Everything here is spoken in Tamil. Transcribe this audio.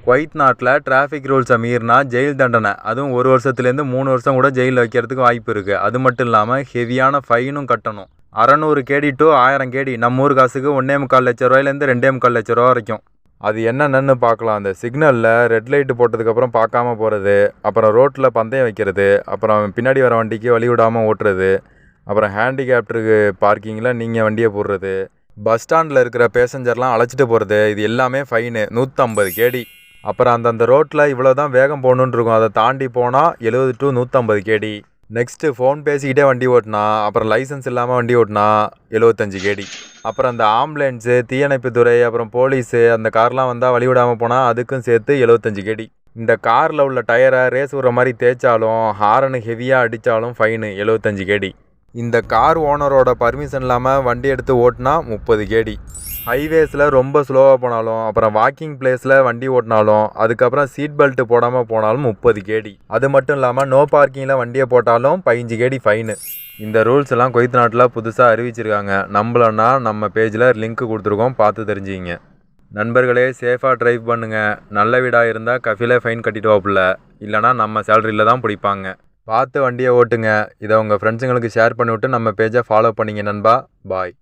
குவைத் நாட்டில் டிராஃபிக் ரூல்ஸை மீறினா ஜெயில் தண்டனை, அதுவும் 1 வருஷத்துலேருந்து 3 வருஷம் கூட ஜெயிலில் வைக்கிறதுக்கு வாய்ப்பு இருக்குது. அது மட்டும் இல்லாமல் ஹெவியான ஃபைனும் கட்டணும். 600 கேடி டு 1000 கேடி, நம்ம ஊர் காசுக்கு 1,25 லட்ச ரூபாயிலேருந்து 2,25 லட்ச ரூபா வரைக்கும். அது என்னென்னு பார்க்கலாம். அந்த சிக்னலில் ரெட் லைட்டு போட்டதுக்கப்புறம் பார்க்காம போகிறது, அப்புறம் ரோட்டில் பந்தயம் வைக்கிறது, அப்புறம் பின்னாடி வர வண்டிக்கு வழி விடாமல் ஓட்டுறது, அப்புறம் ஹேண்டிகேப்டருக்கு பார்க்கிங்கில் நீங்கள் வண்டியை போடுறது, பஸ் ஸ்டாண்டில் இருக்கிற பேசஞ்சர்லாம் அழைச்சிட்டு போகிறது, இது எல்லாமே ஃபைனு 150 கேடி. அப்புறம் அந்தந்த ரோட்டில் இவ்வளோ தான் வேகம் போகணுன்னு இருக்கும், அதை தாண்டி போனால் 70 டு 150 கேடி. நெக்ஸ்ட்டு ஃபோன் பேசிக்கிட்டே வண்டி ஓட்டினா, அப்புறம் லைசன்ஸ் இல்லாமல் வண்டி ஓட்டினா 75 கேடி. அப்புறம் அந்த ஆம்புலன்ஸு, தீயணைப்புத்துறை, அப்புறம் போலீஸு அந்த கார்லாம் வந்தால் வழி விடாமல் போனால் அதுக்கும் சேர்த்து 75 கேடி. இந்த காரில் உள்ள டயரை ரேஸ் விடுற மாதிரி தேய்ச்சாலும், ஹாரனு ஹெவியாக அடித்தாலும் ஃபைனு 75 கேடி. இந்த கார் ஓனரோட பர்மிஷன் இல்லாமல் வண்டி எடுத்து ஓட்டினா 30 கேடி. ஹைவேஸில் ரொம்ப ஸ்லோவாக போனாலும், அப்புறம் வாக்கிங் பிளேஸில் வண்டி ஓட்டினாலும், அதுக்கப்புறம் சீட் பெல்ட்டு போடாமல் போனாலும் 30 கேடி. அது மட்டும் இல்லாமல் நோ பார்க்கிங்கில் வண்டியை போட்டாலும் 15 கேடி ஃபைனு. இந்த ரூல்ஸ் எல்லாம் குவைத் நாட்டில் புதுசாக அறிவிச்சிருக்காங்க. நம்பலன்னா நம்ம பேஜில் லிங்க் கொடுத்துருக்கோம், பார்த்து தெரிஞ்சுக்கிங்க. நண்பர்களே, சேஃபாக ட்ரைவ் பண்ணுங்கள். நல்ல வீடாக இருந்தால் கஃபிலே ஃபைன் கட்டிட்டு வாப்புல, இல்லைனா நம்ம சேலரியில் தான் பிடிப்பாங்க. பார்த்து வண்டியை ஓட்டுங்க. இதை உங்கள் ஃப்ரெண்ட்ஸுங்களுக்கு ஷேர் பண்ணிவிட்டு நம்ம பேஜை ஃபாலோ பண்ணிங்க நண்பா. பாய்.